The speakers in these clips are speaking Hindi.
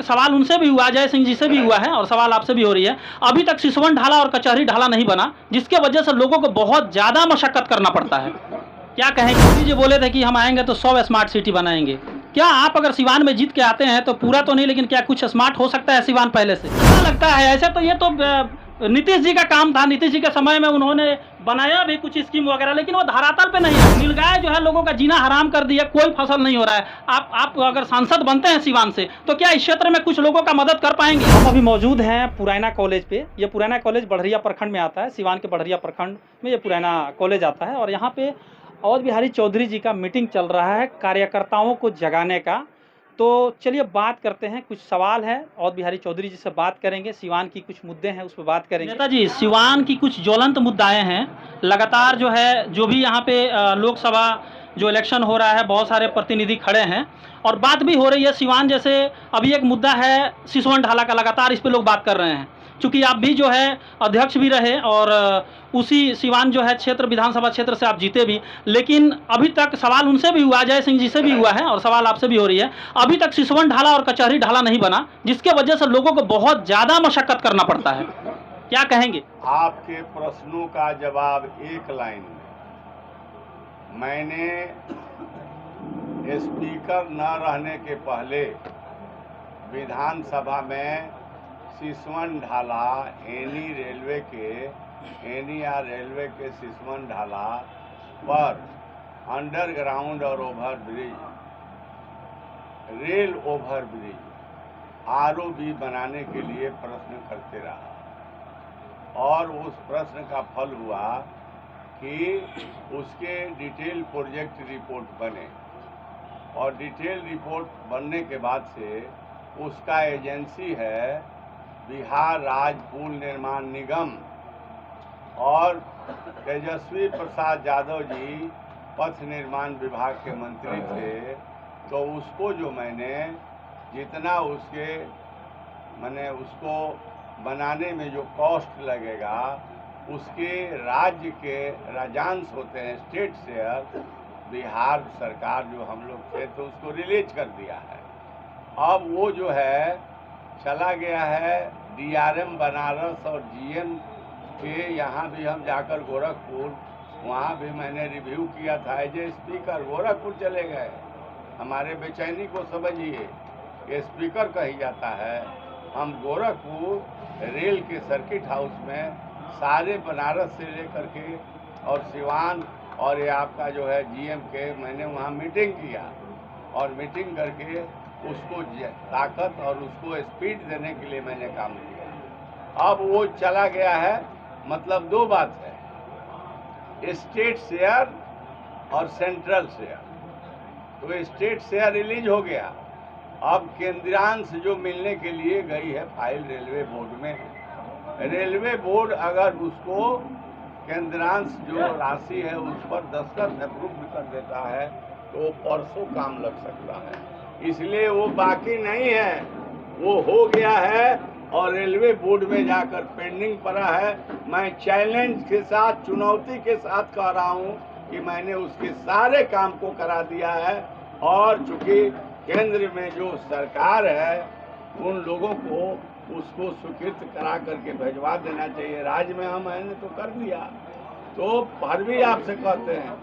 सवाल उनसे भी हुआ, अजय सिंह जी से भी हुआ है और सवाल आपसे भी हो रही है, अभी तक सिसवन ढाला और कचहरी ढाला नहीं बना, जिसके वजह से लोगों को बहुत ज़्यादा मशक्कत करना पड़ता है। क्या कहेंगे? मोदी जी बोले थे कि हम आएंगे तो 100 स्मार्ट सिटी बनाएंगे। क्या आप अगर सिवान में जीत के आते हैं तो पूरा तो नहीं, लेकिन क्या कुछ स्मार्ट हो सकता है सिवान पहले से? क्या लगता है? ऐसे तो ये तो नीतीश जी का काम था, नीतीश जी के समय में उन्होंने बनाया भी कुछ स्कीम वगैरह, लेकिन वो धरातल पे नहीं है। नीलगाय जो है लोगों का जीना हराम कर दिया, कोई फसल नहीं हो रहा है। आप अगर सांसद बनते हैं सिवान से तो क्या इस क्षेत्र में कुछ लोगों का मदद कर पाएंगे? हम अभी मौजूद हैं पुरैना कॉलेज पे। ये पुरैना कॉलेज बड़हरिया प्रखंड में आता है, सिवान के बड़हरिया प्रखंड में ये पुरैना कॉलेज आता है और यहाँ पे अवध बिहारी चौधरी जी का मीटिंग चल रहा है कार्यकर्ताओं को जगाने का। तो चलिए बात करते हैं, कुछ सवाल है अवध बिहारी चौधरी जी से बात करेंगे, सिवान की कुछ मुद्दे हैं उस पर बात करेंगे। नेताजी, सिवान की कुछ ज्वलंत मुद्दाएं हैं, लगातार जो है जो भी यहाँ पे लोकसभा जो इलेक्शन हो रहा है, बहुत सारे प्रतिनिधि खड़े हैं और बात भी हो रही है सिवान जैसे। अभी एक मुद्दा है सिसवन ढाला का, लगातार इस पर लोग बात कर रहे हैं, चूँकि आप भी जो है अध्यक्ष भी रहे और उसी सिवान जो है क्षेत्र, विधानसभा क्षेत्र से आप जीते भी, लेकिन अभी तक सवाल उनसे भी हुआ, अजय सिंह जी से भी हुआ है और सवाल आपसे भी हो रही है, अभी तक सिसवन ढाला और कचहरी ढाला नहीं बना, जिसके वजह से लोगों को बहुत ज़्यादा मशक्कत करना पड़ता है। क्या कहेंगे? आपके प्रश्नों का जवाब एक लाइन में। मैंने स्पीकर न रहने के पहले विधानसभा में सिसवन ढाला रेलवे के सिसवन ढाला पर अंडरग्राउंड और ओवरब्रिज, रेल ओवरब्रिज, आरओबी बनाने के लिए प्रश्न करते रहा और उस प्रश्न का फल हुआ कि उसके डिटेल प्रोजेक्ट रिपोर्ट बने और डिटेल रिपोर्ट बनने के बाद से उसका एजेंसी है बिहार राज्य पुल निर्माण निगम और तेजस्वी प्रसाद यादव जी पथ निर्माण विभाग के मंत्री थे। तो उसको जो मैंने जितना उसको बनाने में जो कॉस्ट लगेगा उसके राज्य के राजांश होते हैं, स्टेट शेयर, बिहार सरकार जो हम लोग थे तो उसको रिलीज कर दिया है। अब वो जो है चला गया है डीआरएम बनारस और जीएम के यहाँ भी हम जाकर गोरखपुर, वहाँ भी मैंने रिव्यू किया था एज ए स्पीकर। गोरखपुर चले गए, हमारे बेचैनी को समझिए, ये स्पीकर कही जाता है। हम गोरखपुर रेल के सर्किट हाउस में सारे बनारस से लेकर के और सिवान और ये आपका जो है जीएम के, मैंने वहाँ मीटिंग किया और मीटिंग करके उसको ताकत और उसको स्पीड देने के लिए मैंने काम किया। अब वो चला गया है, मतलब दो बात है, स्टेट शेयर और सेंट्रल शेयर। तो स्टेट शेयर रिलीज हो गया, अब केंद्रांश जो मिलने के लिए गई है फाइल रेलवे बोर्ड में। रेलवे बोर्ड अगर उसको केंद्रांश जो राशि है उस पर दस्तखत अप्रूव कर देता है तो परसों काम लग सकता है, इसलिए वो बाकी नहीं है, वो हो गया है और रेलवे बोर्ड में जाकर पेंडिंग पड़ा है। मैं चैलेंज के साथ, चुनौती के साथ कह रहा हूँ कि मैंने उसके सारे काम को करा दिया है और चूंकि केंद्र में जो सरकार है उन लोगों को उसको स्वीकृत करा करके भिजवा देना चाहिए। राज्य में हम मैंने तो कर दिया। तो फिर भी आपसे कहते हैं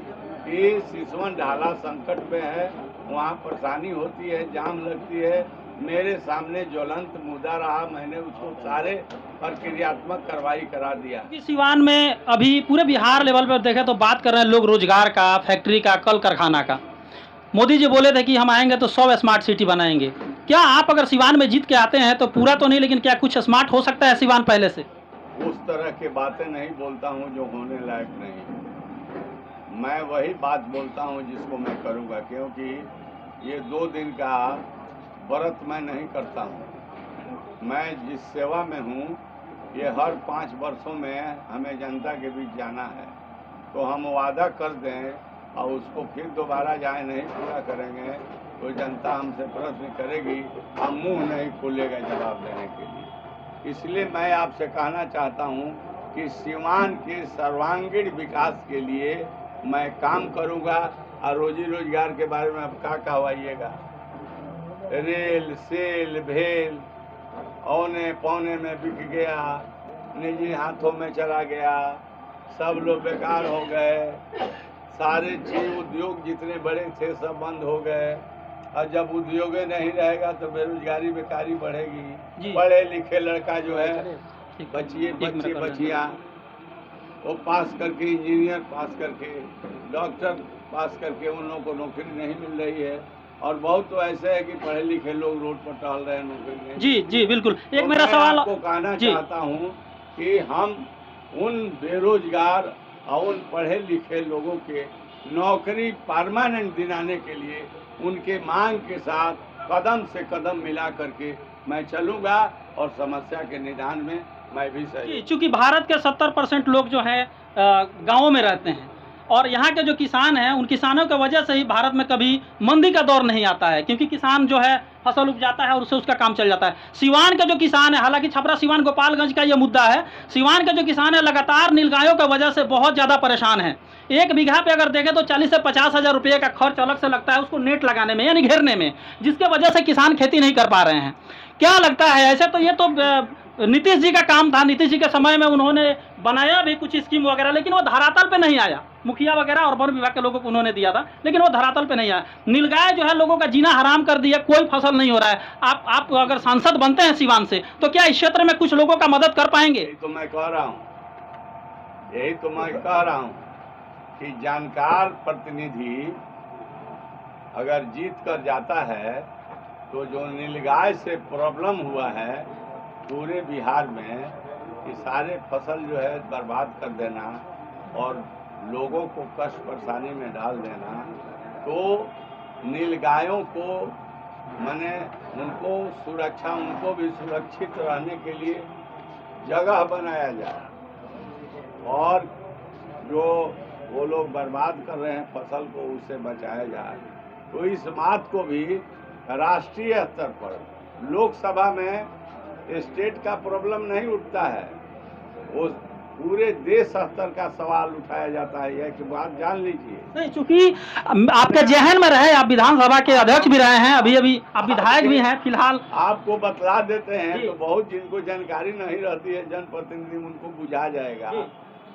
कि सिसवन ढाला संकट में है, वहाँ परेशानी होती है, जाम लगती है। मेरे सामने ज्वलंत मुद्दा रहा, मैंने उसको सारे प्रक्रियात्मक कार्रवाई करा दिया। सिवान में अभी पूरे बिहार लेवल पर देखें तो बात कर रहे हैं लोग रोजगार का, फैक्ट्री का, कल कारखाना का। मोदी जी बोले थे कि हम आएंगे तो 100 स्मार्ट सिटी बनाएंगे। क्या आप अगर सिवान में जीत के आते हैं तो पूरा तो नहीं, लेकिन क्या कुछ स्मार्ट हो सकता है सिवान पहले से? उस तरह की बातें नहीं बोलता हूँ जो होने लायक नहीं। मैं वही बात बोलता हूँ जिसको मैं करूँगा, क्योंकि ये 2 दिन का व्रत मैं नहीं करता हूँ। मैं जिस सेवा में हूँ ये हर 5 वर्षों में हमें जनता के बीच जाना है, तो हम वादा कर दें और उसको फिर दोबारा जाए नहीं पूरा करेंगे तो जनता हमसे प्रश्न करेगी, हम मुंह नहीं खोलेगा जवाब देने के लिए। इसलिए मैं आपसे कहना चाहता हूं कि सिवान के सर्वांगीण विकास के लिए मैं काम करूंगा। और रोजी रोजगार के बारे में अब क्या कहवाइएगा? रेल सेल भेल औने पौने में बिक गया, निजी हाथों में चला गया, सब लोग बेकार हो गए, सारे चीज उद्योग जितने बड़े थे सब बंद हो गए। और जब उद्योग नहीं रहेगा तो बेरोजगारी बेकारी जी। बढ़ेगी। पढ़े लिखे लड़का जो है बच्चियाँ वो पास करके इंजीनियर पास करके डॉक्टर पास करके उन लोगों को नौकरी नहीं मिल रही है। और बहुत तो ऐसे है कि पढ़े लिखे लोग रोड पर टहल रहे हैं, नौकरी नहीं। जी जी बिल्कुल। एक तो मेरा मैं सवाल आपको कहना जी चाहता हूँ कि हम उन बेरोजगार और उन पढ़े लिखे लोगों के नौकरी परमानेंट दिलाने के लिए उनके मांग के साथ कदम से कदम मिला करके मैं चलूँगा और समस्या के निदान में मैं भी सही। चूंकि भारत के 70% लोग जो हैं गाँवों में रहते हैं और यहाँ के जो किसान हैं उन किसानों की वजह से ही भारत में कभी मंदी का दौर नहीं आता है, क्योंकि किसान जो है फसल उपजाता है और उससे उसका काम चल जाता है। सिवान के जो किसान है, हालांकि छपरा सिवान गोपालगंज का ये मुद्दा है, सिवान के जो किसान है लगातार नीलगायों की वजह से बहुत ज़्यादा परेशान है। 1 बीघा पे अगर देखें तो 40 से 50 हज़ार रुपये का खर्च अलग से लगता है उसको नेट लगाने में यानी घेरने में, जिसके वजह से किसान खेती नहीं कर पा रहे हैं। क्या लगता है, ऐसे तो ये तो नीतीश जी का काम था, नीतीश जी के समय में उन्होंने बनाया भी कुछ स्कीम वगैरह, लेकिन वो धरातल पे नहीं आया। मुखिया वगैरह और वन विभाग के लोगों को उन्होंने दिया था, लेकिन वो धरातल पे नहीं आया। नीलगाय जो है लोगों का जीना हराम कर दिया, कोई फसल नहीं हो रहा है। आप अगर सांसद बनते हैं सिवान से तो क्या इस क्षेत्र में कुछ लोगों का मदद कर पाएंगे? यही तो मैं कह रहा हूँ कि जानकार प्रतिनिधि अगर जीत कर जाता है तो जो नीलगाय से प्रॉब्लम हुआ है पूरे बिहार में कि सारे फसल जो है बर्बाद कर देना और लोगों को कष्ट परेशानी में डाल देना, तो नीलगायों को माने उनको सुरक्षा, उनको भी सुरक्षित रहने के लिए जगह बनाया जाए और जो वो लोग बर्बाद कर रहे हैं फसल को उससे बचाया जाए। तो इस बात को भी राष्ट्रीय स्तर पर लोकसभा में स्टेट का प्रॉब्लम नहीं उठता है, वो पूरे देश स्तर का सवाल उठाया जाता है। यह कि बात जान लीजिए। नहीं, चूंकि आपके जहन में रहे, आप विधानसभा के अध्यक्ष भी रहे हैं, अभी आप विधायक भी हैं फिलहाल। आपको बतला देते हैं तो बहुत जिनको जानकारी नहीं रहती है जनप्रतिनिधि उनको बुझा जाएगा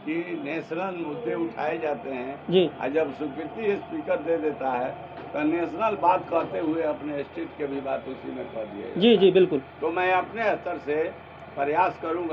कि नेशनल मुद्दे उठाए जाते हैं जी। और जब स्वीकृति स्पीकर दे देता है तो नेशनल बात कहते हुए अपने स्टेट के भी बात उसी में कर दिए। जी जी बिल्कुल। तो मैं अपने स्तर से प्रयास करूंगा।